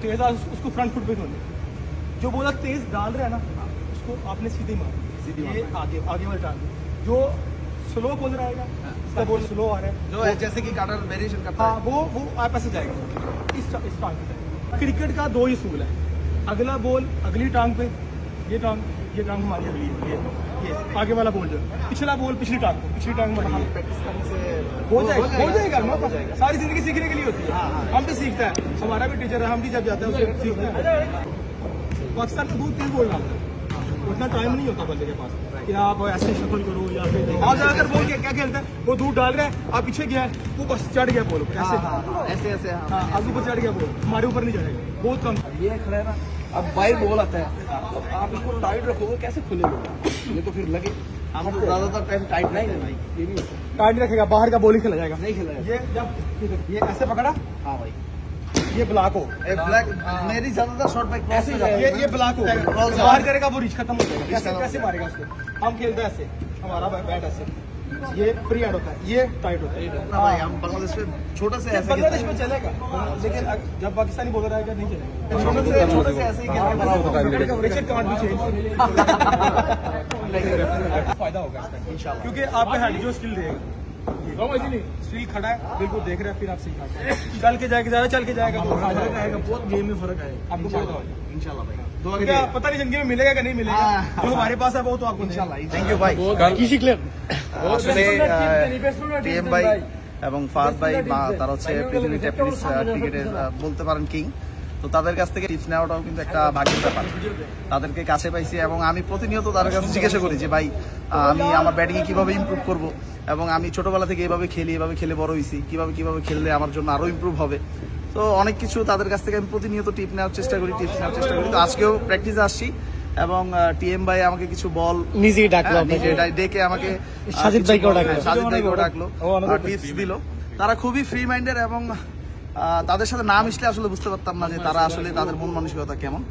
तेज उसको front foot पे धोने, जो बोला तेज डाल रहा है ना उसको आपने सीधे मार, ये आगे वाले टांग, जो स्लो बोल रहा है उसका बोल स्लो आ रहा है, जो जैसे कि कार्टर वेरिएशन करता है, वो आप ऐसे जाएगा इस टांग पे। क्रिकेट का 2 ही सूल है, अगला बॉल अगली टांग पे, ये टांग हमारी अगली है, ये आगे वाला बॉल जो पिछला बॉल पिछली टांग को, पिछली टांग में प्रैक्टिस करने से हो जाएगा ना, सारी जिंदगी सीखने के लिए होती है। हम भी सीखता है, हमारा भी टीचर है, हम भी जब जाते हैं उससे सीखते हैं। पाकिस्तान में बहुत तेज बॉल डालता है, उतना टाइम नहीं होता बंदे के पास कि आप ऐसे शफल करो या फिर आप ज्यादातर बोल के क्या खेलता है, वो दूर डाल रहा है, आप पीछे गया है, वो बस चढ़ गया बॉल ऐसे ऐसे आगे ऊपर चढ़ गया बॉल, हमारे ऊपर नहीं चढ़ेगा, बहुत कम। ये खड़ा है ना, अब बाहर बॉल आता है, तो आप इसको टाइट रखोगे कैसे खुलेगा, ये तो फिर लगे हम तो ज्यादातर टाइम टाइट नहीं है भाई, ये नहीं होता, टाइट रखेगा बाहर का बॉल ही खेला जाएगा, नहीं खेला ये जब ये ऐसे पकड़ा, हाँ भाई ये ब्लॉक हो, ब्लैक मेरी ज्यादातर शॉट बैक ऐसे ये ब्लॉक हो, बाहर करेगा वो रीच खत्म हो जाएगा, कैसे मारेगा उसको, हम खेलते हैं ऐसे, हमारा बैट ऐसे, ये फ्री हैंड होता है, ये टाइट होता है भाई, हम बांग्लादेश में छोटे से ऐसे, बांग्लादेश में चलेगा, लेकिन जब पाकिस्तानी बॉलर आएगा नहीं चलेगा, छोटे से ऐसे ही खेलना फायदा होगा इंशाल्लाह, क्योंकि आपका हेड जो स्किल देगा, स्टिल खड़ा है बिल्कुल देख रहे हैं, फिर आप सिखा चल के जाएगा, ज्यादा चल के जाएगा, बहुत गेम में फर्क आएगा, आपको फायदा होगा इंशाल्लाह भाई। तो क्या पता नहीं जिंदगी में मिलेगा कि नहीं मिलेगा, जो हमारे पास है वो तो आपको इंशाल्लाह। थैंक यू ভাই, কি শিখলেন? আসলে টিএম ভাই এবং ফাহাদ ভাই তারা হচ্ছে পৃথিবীর টেনিস ক্রিকেটের বলতে পারেন কিং, তো তাদের কাছ থেকে টিপস নেওয়াটাও কিন্তু একটা ভাগ্যের ব্যাপার, তাদেরকে কাছে পাইছি এবং আমি প্রতিনিয়ত তাদের কাছে জিজ্ঞাসা করি যে ভাই আমি আমার ব্যাটিং এ কিভাবে ইমপ্রুভ করব, এবং আমি ছোটবেলা থেকে এভাবে খেলে বড় হয়েছি, কিভাবে খেললে আমার জন্য আরো ইমপ্রুভ হবে, তো অনেক কিছু তাদের কাছ থেকে আমি প্রতিনিয়ত টিপস নেওয়ার চেষ্টা করি, তো আজকেও প্র্যাকটিসে আসছি এবং টিএম ভাই আমাকে কিছু বল নিজেই ডাকলো, ডেকে আমাকে সাজিদ ভাইকেও ডাকলো, টিপস দিল, তারা খুবই ফ্রি মাইন্ডেড এবং তাদের সাথে না মিশলে আসলে বুঝতে পারতাম না যে তারা আসলে তাদের মন মানসিকতা কেমন।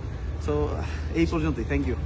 সো এই পর্যন্তই, থ্যাংক ইউ।